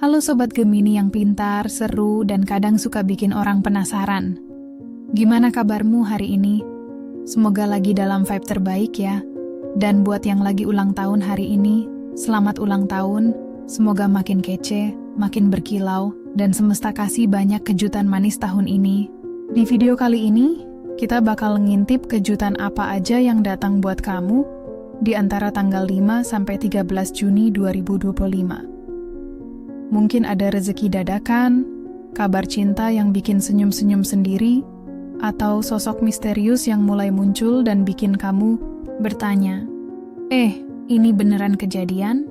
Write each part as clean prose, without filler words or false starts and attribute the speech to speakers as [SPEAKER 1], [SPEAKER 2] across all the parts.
[SPEAKER 1] Halo Sobat Gemini yang pintar, seru, dan kadang suka bikin orang penasaran. Gimana kabarmu hari ini? Semoga lagi dalam vibe terbaik ya. Dan buat yang lagi ulang tahun hari ini, selamat ulang tahun. Semoga makin kece, makin berkilau, dan semesta kasih banyak kejutan manis tahun ini. Di video kali ini, kita bakal ngintip kejutan apa aja yang datang buat kamu di antara tanggal 5 sampai 13 Juni 2025. Mungkin ada rezeki dadakan, kabar cinta yang bikin senyum-senyum sendiri, atau sosok misterius yang mulai muncul dan bikin kamu bertanya, ini beneran kejadian?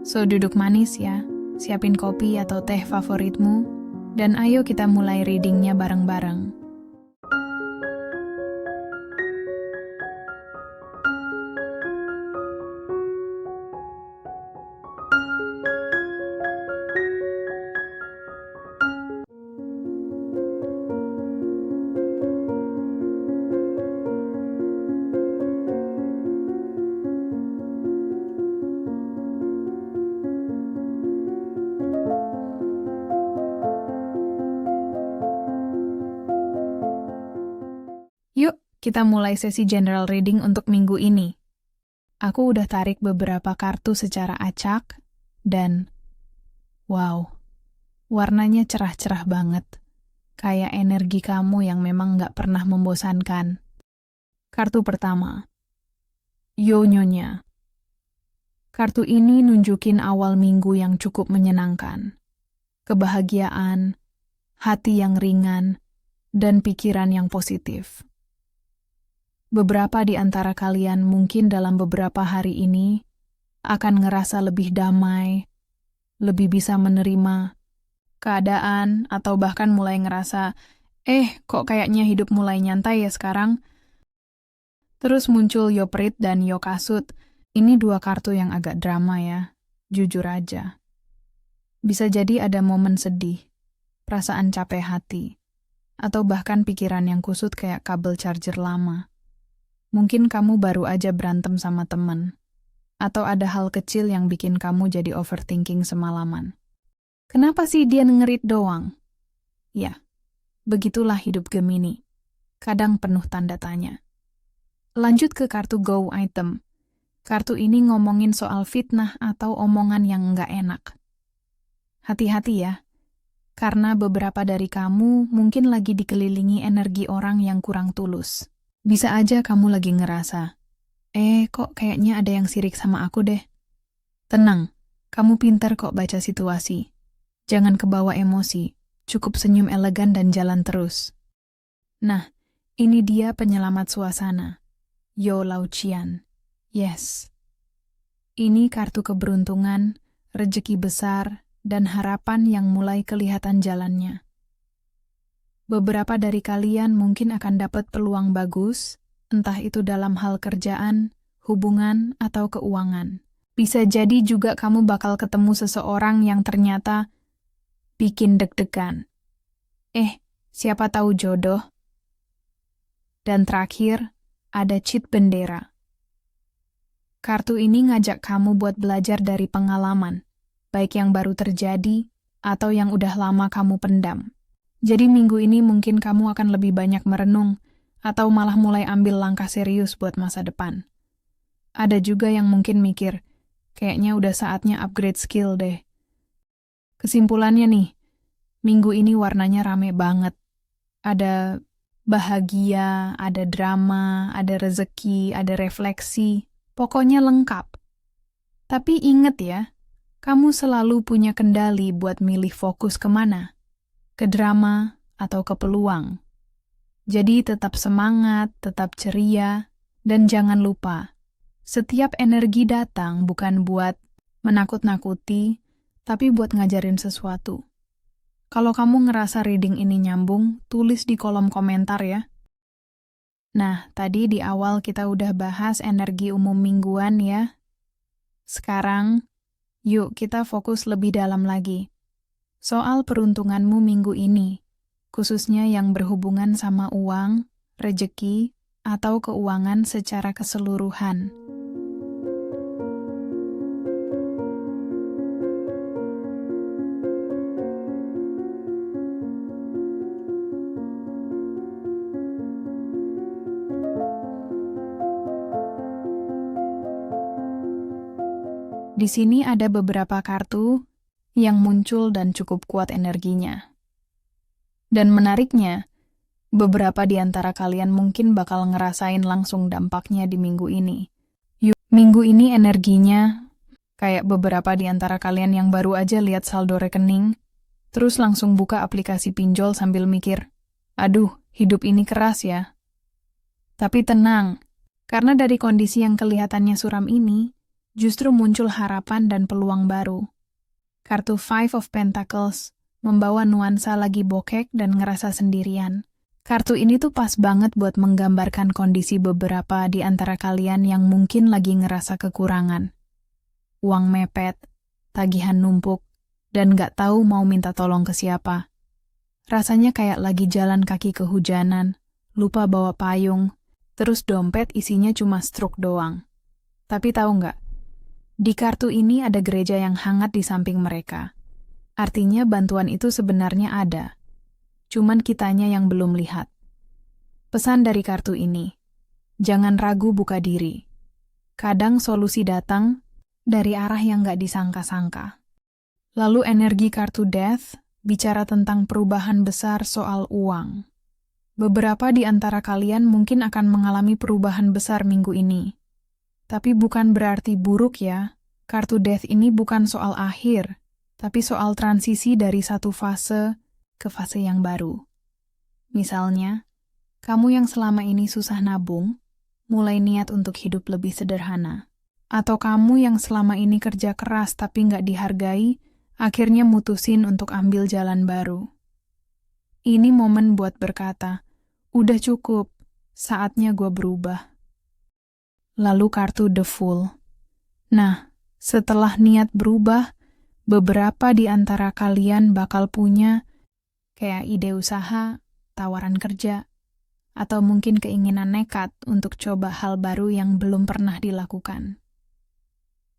[SPEAKER 1] So, duduk manis ya, siapin kopi atau teh favoritmu, dan ayo kita mulai readingnya bareng-bareng. Yuk, kita mulai sesi general reading untuk minggu ini. Aku udah tarik beberapa kartu secara acak, dan wow, warnanya cerah-cerah banget. Kayak energi kamu yang memang nggak pernah membosankan. Kartu pertama, Yo-Nyonya. Kartu ini nunjukin awal minggu yang cukup menyenangkan. Kebahagiaan, hati yang ringan, dan pikiran yang positif. Beberapa di antara kalian mungkin dalam beberapa hari ini akan ngerasa lebih damai, lebih bisa menerima keadaan, atau bahkan mulai ngerasa, kok kayaknya hidup mulai nyantai ya sekarang? Terus muncul Yoprit dan Yokasut. Ini dua kartu yang agak drama ya, jujur aja. Bisa jadi ada momen sedih, perasaan capek hati, atau bahkan pikiran yang kusut kayak kabel charger lama. Mungkin kamu baru aja berantem sama temen, atau ada hal kecil yang bikin kamu jadi overthinking semalaman. Kenapa sih dia ngerit doang? Ya, begitulah hidup Gemini. Kadang penuh tanda tanya. Lanjut ke kartu Go Item. Kartu ini ngomongin soal fitnah atau omongan yang nggak enak. Hati-hati ya, karena beberapa dari kamu mungkin lagi dikelilingi energi orang yang kurang tulus. Bisa aja kamu lagi ngerasa, kok kayaknya ada yang sirik sama aku deh. Tenang, kamu pintar kok baca situasi. Jangan kebawa emosi, cukup senyum elegan dan jalan terus. Nah, ini dia penyelamat suasana. Yo Laucian. Yes. Ini kartu keberuntungan, rejeki besar, dan harapan yang mulai kelihatan jalannya. Beberapa dari kalian mungkin akan dapat peluang bagus, entah itu dalam hal kerjaan, hubungan, atau keuangan. Bisa jadi juga kamu bakal ketemu seseorang yang ternyata bikin deg-degan. Siapa tahu jodoh. Dan terakhir, ada Cit Bendera. Kartu ini ngajak kamu buat belajar dari pengalaman, baik yang baru terjadi atau yang udah lama kamu pendam. Jadi minggu ini mungkin kamu akan lebih banyak merenung atau malah mulai ambil langkah serius buat masa depan. Ada juga yang mungkin mikir, kayaknya udah saatnya upgrade skill deh. Kesimpulannya nih, minggu ini warnanya rame banget. Ada bahagia, ada drama, ada rezeki, ada refleksi. Pokoknya lengkap. Tapi inget ya, kamu selalu punya kendali buat milih fokus kemana. Ke drama atau ke peluang. Jadi tetap semangat, tetap ceria, dan jangan lupa, setiap energi datang bukan buat menakut-nakuti, tapi buat ngajarin sesuatu. Kalau kamu ngerasa reading ini nyambung, tulis di kolom komentar ya. Nah, tadi di awal kita udah bahas energi umum mingguan ya. Sekarang, yuk kita fokus lebih dalam lagi. Soal peruntunganmu minggu ini, khususnya yang berhubungan sama uang, rejeki, atau keuangan secara keseluruhan. Di sini ada beberapa kartu yang muncul dan cukup kuat energinya. Dan menariknya, beberapa di antara kalian mungkin bakal ngerasain langsung dampaknya di minggu ini. Minggu ini energinya kayak beberapa di antara kalian yang baru aja lihat saldo rekening, terus langsung buka aplikasi pinjol sambil mikir, aduh, hidup ini keras ya. Tapi tenang, karena dari kondisi yang kelihatannya suram ini, justru muncul harapan dan peluang baru. Kartu Five of Pentacles membawa nuansa lagi bokek dan ngerasa sendirian. Kartu ini tuh pas banget buat menggambarkan kondisi beberapa di antara kalian yang mungkin lagi ngerasa kekurangan. Uang mepet, tagihan numpuk, dan gak tahu mau minta tolong ke siapa. Rasanya kayak lagi jalan kaki kehujanan, lupa bawa payung, terus dompet isinya cuma struk doang. Tapi tahu nggak? Di kartu ini ada gereja yang hangat di samping mereka. Artinya bantuan itu sebenarnya ada. Cuman kitanya yang belum lihat. Pesan dari kartu ini, jangan ragu buka diri. Kadang solusi datang dari arah yang nggak disangka-sangka. Lalu energi kartu Death bicara tentang perubahan besar soal uang. Beberapa di antara kalian mungkin akan mengalami perubahan besar minggu ini. Tapi bukan berarti buruk ya. Kartu Death ini bukan soal akhir, tapi soal transisi dari satu fase ke fase yang baru. Misalnya, kamu yang selama ini susah nabung, mulai niat untuk hidup lebih sederhana. Atau kamu yang selama ini kerja keras tapi nggak dihargai, akhirnya mutusin untuk ambil jalan baru. Ini momen buat berkata, udah cukup, saatnya gue berubah. Lalu kartu The Fool. Nah, setelah niat berubah, beberapa di antara kalian bakal punya kayak ide usaha, tawaran kerja, atau mungkin keinginan nekat untuk coba hal baru yang belum pernah dilakukan.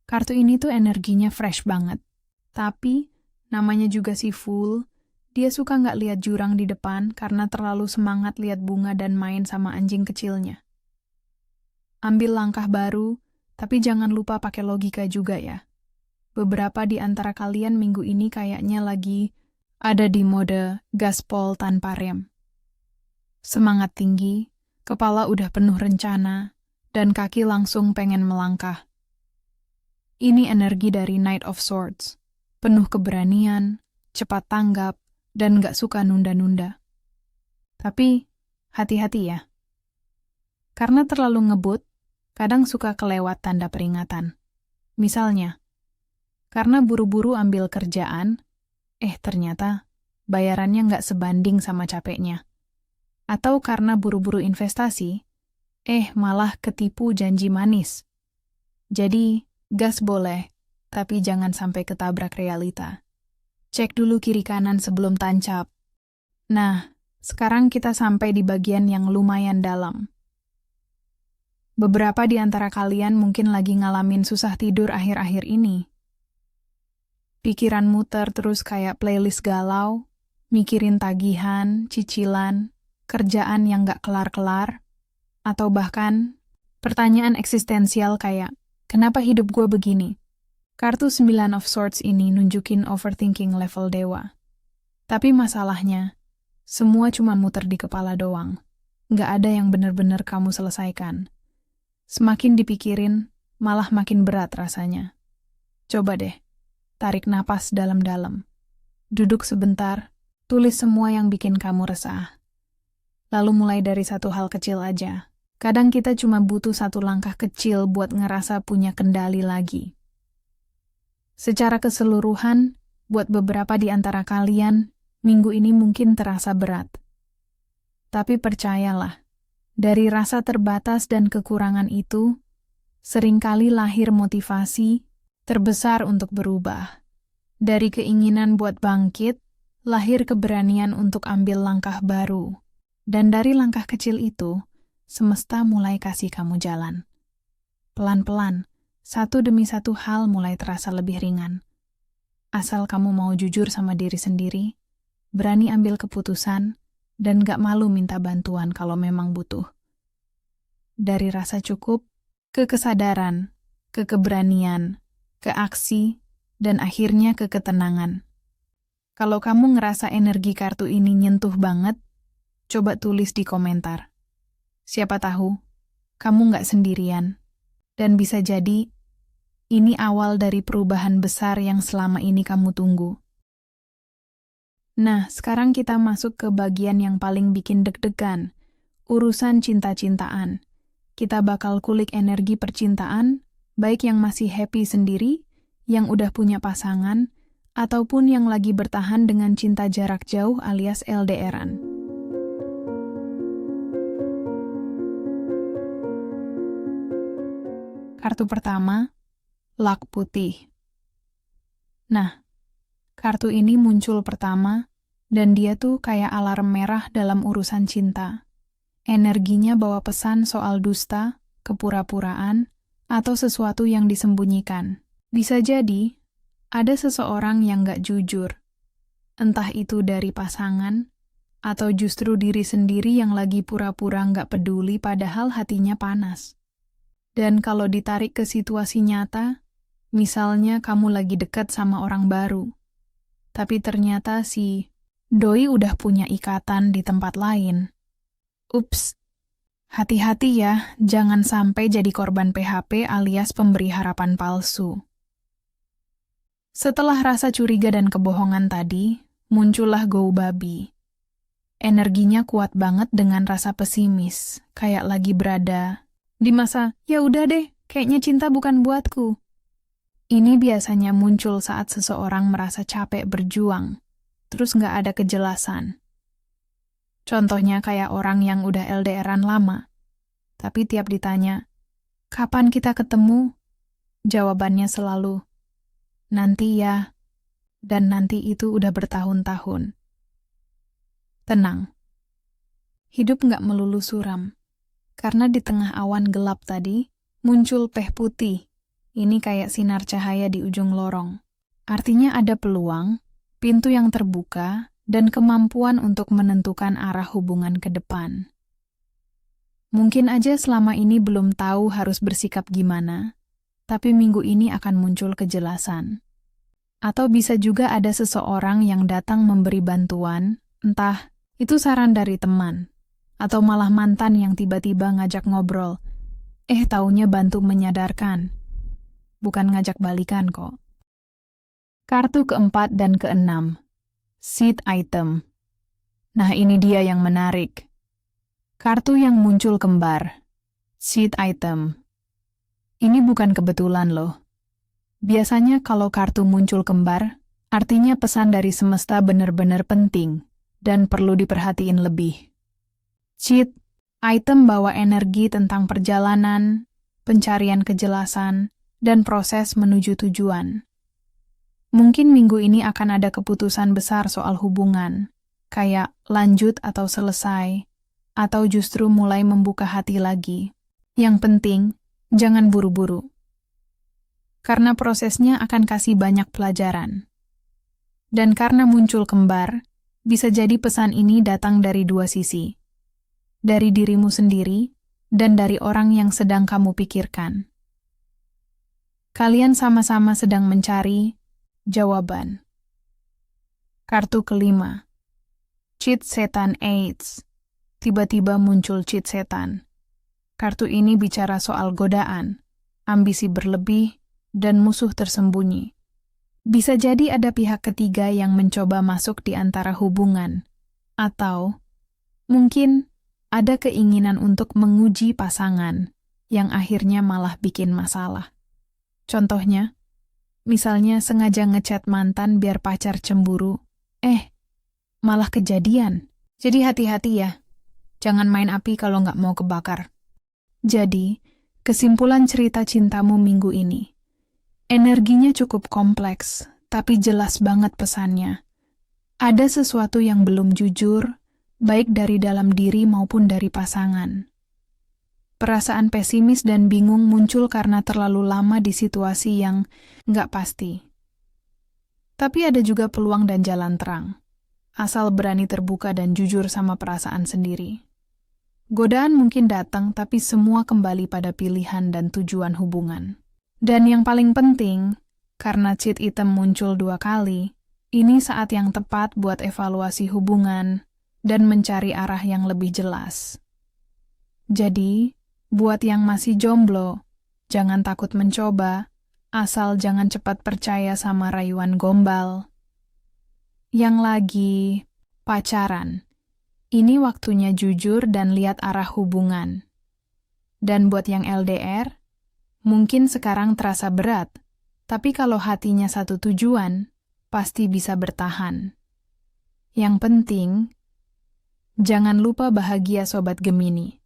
[SPEAKER 1] Kartu ini tuh energinya fresh banget. Tapi, namanya juga si Fool, dia suka nggak lihat jurang di depan karena terlalu semangat lihat bunga dan main sama anjing kecilnya. Ambil langkah baru, tapi jangan lupa pakai logika juga ya. Beberapa di antara kalian minggu ini kayaknya lagi ada di mode gaspol tanpa rem. Semangat tinggi, kepala udah penuh rencana, dan kaki langsung pengen melangkah. Ini energi dari Knight of Swords, penuh keberanian, cepat tanggap, dan gak suka nunda-nunda. Tapi, hati-hati ya. Karena terlalu ngebut, kadang suka kelewat tanda peringatan. Misalnya, karena buru-buru ambil kerjaan, ternyata bayarannya nggak sebanding sama capeknya. Atau karena buru-buru investasi, malah ketipu janji manis. Jadi, gas boleh, tapi jangan sampai ketabrak realita. Cek dulu kiri kanan sebelum tancap. Nah, sekarang kita sampai di bagian yang lumayan dalam. Beberapa di antara kalian mungkin lagi ngalamin susah tidur akhir-akhir ini. Pikiran muter terus kayak playlist galau, mikirin tagihan, cicilan, kerjaan yang gak kelar-kelar, atau bahkan pertanyaan eksistensial kayak, kenapa hidup gue begini? Kartu 9 of Swords ini nunjukin overthinking level dewa. Tapi masalahnya, semua cuma muter di kepala doang. Gak ada yang bener-bener kamu selesaikan. Semakin dipikirin, malah makin berat rasanya. Coba deh, tarik napas dalam-dalam. Duduk sebentar, tulis semua yang bikin kamu resah. Lalu mulai dari satu hal kecil aja. Kadang kita cuma butuh satu langkah kecil buat ngerasa punya kendali lagi. Secara keseluruhan, buat beberapa di antara kalian, minggu ini mungkin terasa berat. Tapi percayalah, dari rasa terbatas dan kekurangan itu, seringkali lahir motivasi terbesar untuk berubah. Dari keinginan buat bangkit, lahir keberanian untuk ambil langkah baru. Dan dari langkah kecil itu, semesta mulai kasih kamu jalan. Pelan-pelan, satu demi satu hal mulai terasa lebih ringan. Asal kamu mau jujur sama diri sendiri, berani ambil keputusan, dan gak malu minta bantuan kalau memang butuh. Dari rasa cukup, ke kesadaran, ke keberanian, ke aksi, dan akhirnya ke ketenangan. Kalau kamu ngerasa energi kartu ini nyentuh banget, coba tulis di komentar. Siapa tahu, kamu nggak sendirian. Dan bisa jadi, ini awal dari perubahan besar yang selama ini kamu tunggu. Nah, sekarang kita masuk ke bagian yang paling bikin deg-degan, urusan cinta-cintaan. Kita bakal kulik energi percintaan, baik yang masih happy sendiri, yang udah punya pasangan, ataupun yang lagi bertahan dengan cinta jarak jauh alias LDRan. Kartu pertama, Luck Putih. Nah, kartu ini muncul pertama, dan dia tuh kayak alarm merah dalam urusan cinta. Energinya bawa pesan soal dusta, kepura-puraan, atau sesuatu yang disembunyikan. Bisa jadi, ada seseorang yang gak jujur. Entah itu dari pasangan, atau justru diri sendiri yang lagi pura-pura gak peduli padahal hatinya panas. Dan kalau ditarik ke situasi nyata, misalnya kamu lagi dekat sama orang baru, tapi ternyata si doi udah punya ikatan di tempat lain. Ups, hati-hati ya, jangan sampai jadi korban PHP alias pemberi harapan palsu. Setelah rasa curiga dan kebohongan tadi, muncullah Go Babi. Energinya kuat banget dengan rasa pesimis, kayak lagi berada di masa, ya udah deh, kayaknya cinta bukan buatku. Ini biasanya muncul saat seseorang merasa capek berjuang, terus nggak ada kejelasan. Contohnya kayak orang yang udah LDRan lama, tapi tiap ditanya, kapan kita ketemu? Jawabannya selalu, nanti ya, dan nanti itu udah bertahun-tahun. Tenang, hidup nggak melulu suram. Karena di tengah awan gelap tadi, muncul peh putih. Ini kayak sinar cahaya di ujung lorong. Artinya ada peluang, pintu yang terbuka, dan kemampuan untuk menentukan arah hubungan ke depan. Mungkin aja selama ini belum tahu harus bersikap gimana, tapi minggu ini akan muncul kejelasan. Atau bisa juga ada seseorang yang datang memberi bantuan, entah itu saran dari teman, atau malah mantan yang tiba-tiba ngajak ngobrol. Taunya bantu menyadarkan. Bukan ngajak balikan kok. Kartu keempat dan keenam. Seed Item. Nah ini dia yang menarik. Kartu yang muncul kembar. Seed Item. Ini bukan kebetulan loh. Biasanya kalau kartu muncul kembar, artinya pesan dari semesta benar-benar penting dan perlu diperhatiin lebih. Seed Item bawa energi tentang perjalanan, pencarian kejelasan, dan proses menuju tujuan. Mungkin minggu ini akan ada keputusan besar soal hubungan, kayak lanjut atau selesai, atau justru mulai membuka hati lagi. Yang penting, jangan buru-buru. Karena prosesnya akan kasih banyak pelajaran. Dan karena muncul kembar, bisa jadi pesan ini datang dari dua sisi. Dari dirimu sendiri, dan dari orang yang sedang kamu pikirkan. Kalian sama-sama sedang mencari jawaban. Kartu kelima. Cheat Setan AIDS. Tiba-tiba muncul cheat setan. Kartu ini bicara soal godaan, ambisi berlebih, dan musuh tersembunyi. Bisa jadi ada pihak ketiga yang mencoba masuk di antara hubungan, atau mungkin ada keinginan untuk menguji pasangan yang akhirnya malah bikin masalah. Contohnya, misalnya sengaja ngechat mantan biar pacar cemburu, malah kejadian. Jadi hati-hati ya, jangan main api kalau nggak mau kebakar. Jadi, kesimpulan cerita cintamu minggu ini. Energinya cukup kompleks, tapi jelas banget pesannya. Ada sesuatu yang belum jujur, baik dari dalam diri maupun dari pasangan. Perasaan pesimis dan bingung muncul karena terlalu lama di situasi yang nggak pasti. Tapi ada juga peluang dan jalan terang, asal berani terbuka dan jujur sama perasaan sendiri. Godaan mungkin datang, tapi semua kembali pada pilihan dan tujuan hubungan. Dan yang paling penting, Karena cheat item muncul 2 kali, ini saat yang tepat buat evaluasi hubungan dan mencari arah yang lebih jelas. Jadi, buat yang masih jomblo, jangan takut mencoba, asal jangan cepat percaya sama rayuan gombal. Yang lagi pacaran, ini waktunya jujur dan lihat arah hubungan. Dan buat yang LDR, mungkin sekarang terasa berat, tapi kalau hatinya satu tujuan, pasti bisa bertahan. Yang penting, jangan lupa bahagia Sobat Gemini.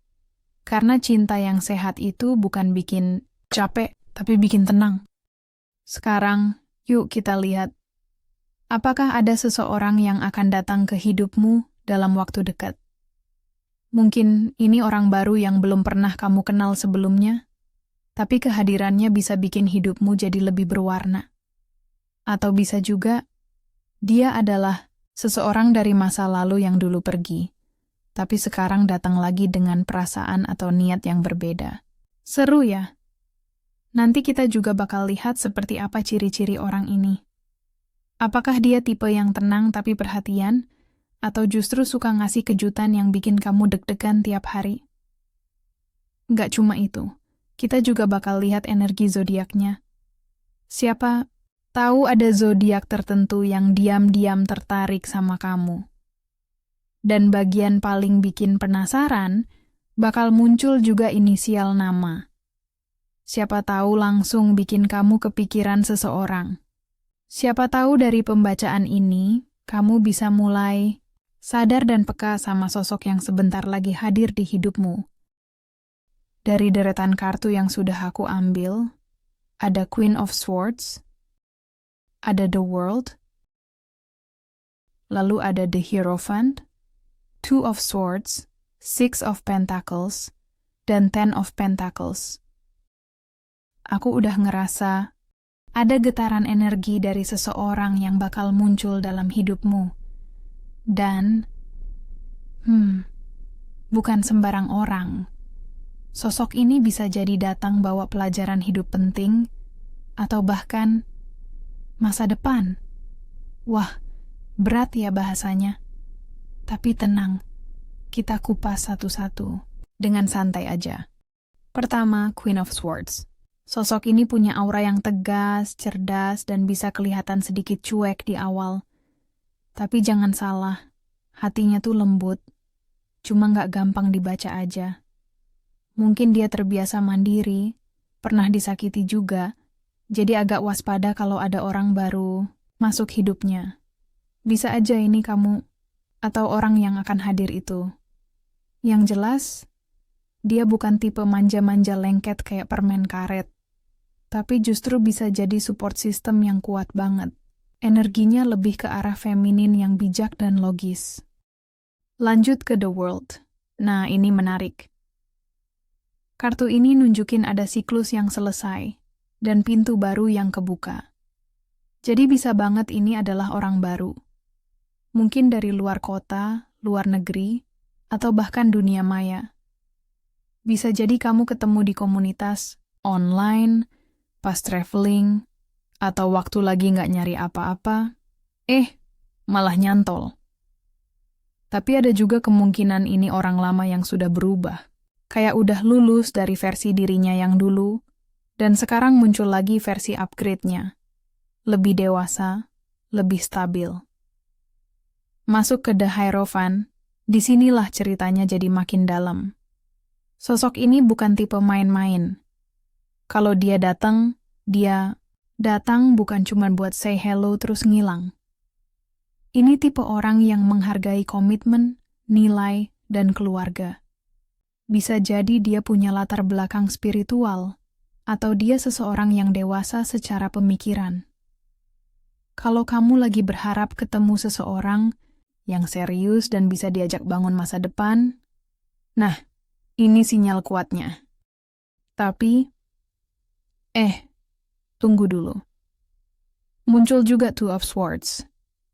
[SPEAKER 1] Karena cinta yang sehat itu bukan bikin capek, tapi bikin tenang. Sekarang, yuk kita lihat. Apakah ada seseorang yang akan datang ke hidupmu dalam waktu dekat? Mungkin ini orang baru yang belum pernah kamu kenal sebelumnya, tapi kehadirannya bisa bikin hidupmu jadi lebih berwarna. Atau bisa juga, dia adalah seseorang dari masa lalu yang dulu pergi, tapi sekarang datang lagi dengan perasaan atau niat yang berbeda. Seru ya? Nanti kita juga bakal lihat seperti apa ciri-ciri orang ini. Apakah dia tipe yang tenang tapi perhatian, atau justru suka ngasih kejutan yang bikin kamu deg-degan tiap hari? Nggak cuma itu, kita juga bakal lihat energi zodiaknya. Siapa tahu ada zodiak tertentu yang diam-diam tertarik sama kamu. Dan bagian paling bikin penasaran, bakal muncul juga inisial nama. Siapa tahu langsung bikin kamu kepikiran seseorang. Siapa tahu dari pembacaan ini, kamu bisa mulai sadar dan peka sama sosok yang sebentar lagi hadir di hidupmu. Dari deretan kartu yang sudah aku ambil, ada Queen of Swords, ada The World, lalu ada The Hierophant, Two of Swords, Six of Pentacles, dan Ten of Pentacles. Aku udah ngerasa ada getaran energi dari seseorang yang bakal muncul dalam hidupmu. Dan, bukan sembarang orang. Sosok ini bisa jadi datang bawa pelajaran hidup penting, atau bahkan masa depan. Wah, berat ya bahasanya. Tapi tenang, kita kupas satu-satu, dengan santai aja. Pertama, Queen of Swords. Sosok ini punya aura yang tegas, cerdas, dan bisa kelihatan sedikit cuek di awal. Tapi jangan salah, hatinya tuh lembut, cuma nggak gampang dibaca aja. Mungkin dia terbiasa mandiri, pernah disakiti juga, jadi agak waspada kalau ada orang baru masuk hidupnya. Bisa aja ini kamu, atau orang yang akan hadir itu. Yang jelas, dia bukan tipe manja-manja lengket kayak permen karet. Tapi justru bisa jadi support system yang kuat banget. Energinya lebih ke arah feminin yang bijak dan logis. Lanjut ke The World. Nah, ini menarik. Kartu ini nunjukin ada siklus yang selesai, dan pintu baru yang kebuka. Jadi bisa banget ini adalah orang baru. Mungkin dari luar kota, luar negeri, atau bahkan dunia maya. Bisa jadi kamu ketemu di komunitas, online, pas traveling, atau waktu lagi nggak nyari apa-apa, malah nyantol. Tapi ada juga kemungkinan ini orang lama yang sudah berubah, kayak udah lulus dari versi dirinya yang dulu, dan sekarang muncul lagi versi upgrade-nya, lebih dewasa, lebih stabil. Masuk ke The Hierophant, disinilah ceritanya jadi makin dalam. Sosok ini bukan tipe main-main. Kalau dia datang bukan cuma buat say hello terus ngilang. Ini tipe orang yang menghargai komitmen, nilai, dan keluarga. Bisa jadi dia punya latar belakang spiritual, atau dia seseorang yang dewasa secara pemikiran. Kalau kamu lagi berharap ketemu seseorang yang serius dan bisa diajak bangun masa depan, nah, ini sinyal kuatnya. Tapi, tunggu dulu. Muncul juga Two of Swords.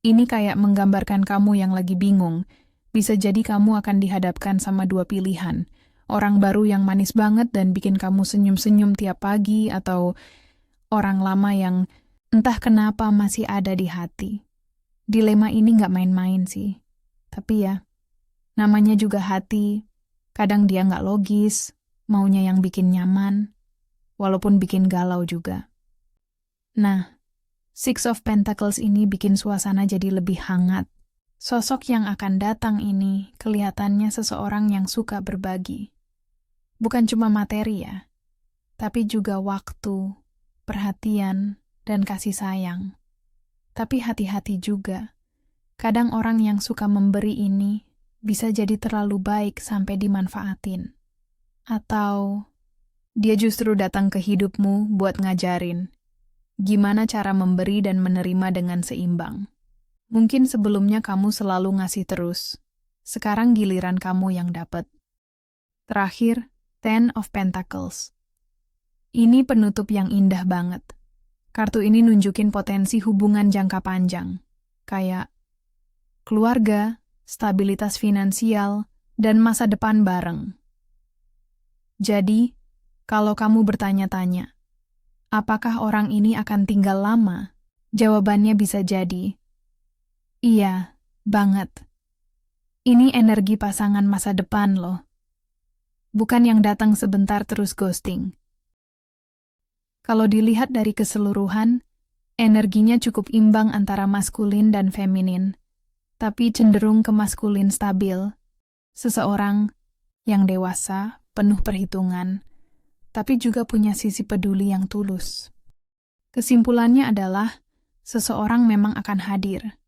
[SPEAKER 1] Ini kayak menggambarkan kamu yang lagi bingung. Bisa jadi kamu akan dihadapkan sama 2 pilihan. Orang baru yang manis banget dan bikin kamu senyum-senyum tiap pagi, atau orang lama yang Entah kenapa masih ada di hati. Dilema ini nggak main-main sih. Tapi ya, namanya juga hati. Kadang dia nggak logis, maunya yang bikin nyaman, walaupun bikin galau juga. Nah, Six of Pentacles ini bikin suasana jadi lebih hangat. Sosok yang akan datang ini kelihatannya seseorang yang suka berbagi. Bukan cuma materi ya, tapi juga waktu, perhatian, dan kasih sayang. Tapi hati-hati juga. Kadang orang yang suka memberi ini bisa jadi terlalu baik sampai dimanfaatin. Atau dia justru datang ke hidupmu buat ngajarin gimana cara memberi dan menerima dengan seimbang. Mungkin sebelumnya kamu selalu ngasih terus. Sekarang giliran kamu yang dapat. Terakhir, Ten of Pentacles. Ini penutup yang indah banget. Kartu ini nunjukin potensi hubungan jangka panjang. Kayak keluarga, stabilitas finansial, dan masa depan bareng. Jadi, kalau kamu bertanya-tanya, apakah orang ini akan tinggal lama? Jawabannya bisa jadi, iya, banget. Ini energi pasangan masa depan loh. Bukan yang datang sebentar terus ghosting. Kalau dilihat dari keseluruhan, energinya cukup imbang antara maskulin dan feminin, tapi cenderung ke maskulin stabil. Seseorang yang dewasa, penuh perhitungan, tapi juga punya sisi peduli yang tulus. Kesimpulannya adalah, seseorang memang akan hadir.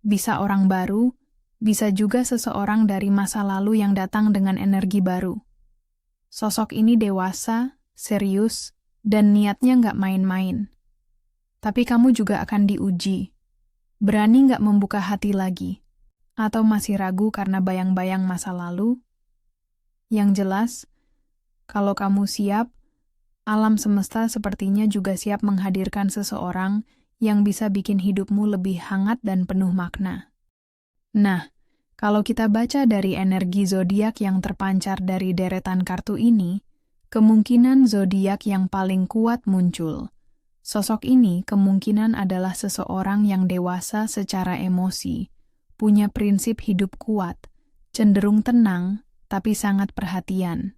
[SPEAKER 1] Bisa orang baru, bisa juga seseorang dari masa lalu yang datang dengan energi baru. Sosok ini dewasa, serius, dan niatnya nggak main-main. Tapi kamu juga akan diuji. Berani nggak membuka hati lagi? Atau masih ragu karena bayang-bayang masa lalu? Yang jelas, kalau kamu siap, alam semesta sepertinya juga siap menghadirkan seseorang yang bisa bikin hidupmu lebih hangat dan penuh makna. Nah, kalau kita baca dari energi zodiak yang terpancar dari deretan kartu ini, kemungkinan zodiak yang paling kuat muncul. Sosok ini kemungkinan adalah seseorang yang dewasa secara emosi, punya prinsip hidup kuat, cenderung tenang, tapi sangat perhatian.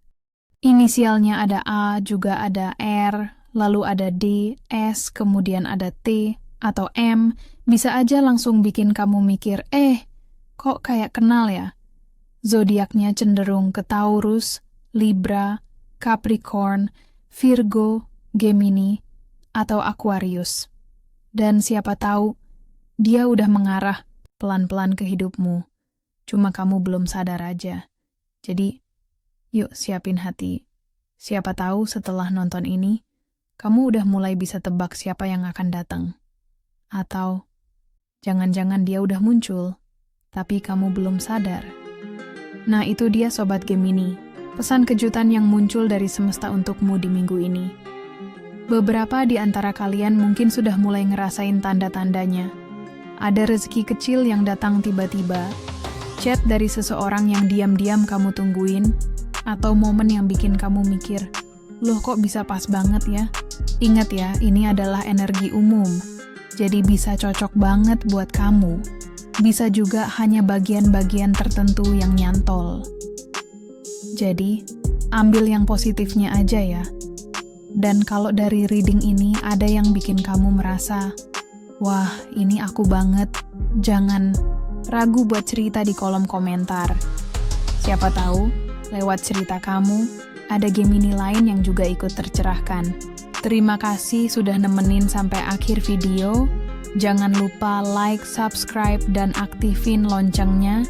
[SPEAKER 1] Inisialnya ada A, juga ada R, lalu ada D, S, kemudian ada T, atau M, bisa aja langsung bikin kamu mikir, kok kayak kenal ya? Zodiaknya cenderung ke Taurus, Libra, Capricorn, Virgo, Gemini, atau Aquarius. Dan siapa tahu, dia udah mengarah pelan-pelan ke hidupmu. Cuma kamu belum sadar aja. Jadi, yuk siapin hati. Siapa tahu setelah nonton ini, kamu udah mulai bisa tebak siapa yang akan datang. Atau, jangan-jangan dia udah muncul, tapi kamu belum sadar. Nah, itu dia Sobat Gemini, pesan kejutan yang muncul dari semesta untukmu di minggu ini. Beberapa di antara kalian mungkin sudah mulai ngerasain tanda-tandanya. Ada rezeki kecil yang datang tiba-tiba, chat dari seseorang yang diam-diam kamu tungguin, atau momen yang bikin kamu mikir, loh kok bisa pas banget ya? Ingat ya, ini adalah energi umum, jadi bisa cocok banget buat kamu. Bisa juga hanya bagian-bagian tertentu yang nyantol. Jadi, ambil yang positifnya aja ya. Dan kalau dari reading ini ada yang bikin kamu merasa, wah ini aku banget, jangan ragu buat cerita di kolom komentar. Siapa tahu, lewat cerita kamu, ada Gemini lain yang juga ikut tercerahkan. Terima kasih sudah nemenin sampai akhir video. Jangan lupa like, subscribe, dan aktifin loncengnya,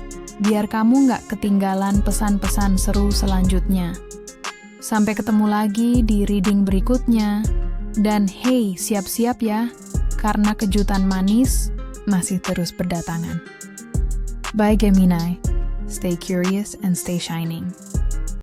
[SPEAKER 1] biar kamu nggak ketinggalan pesan-pesan seru selanjutnya. Sampai ketemu lagi di reading berikutnya. Dan hey, siap-siap ya, karena kejutan manis masih terus berdatangan. Bye Gemini, stay curious and stay shining.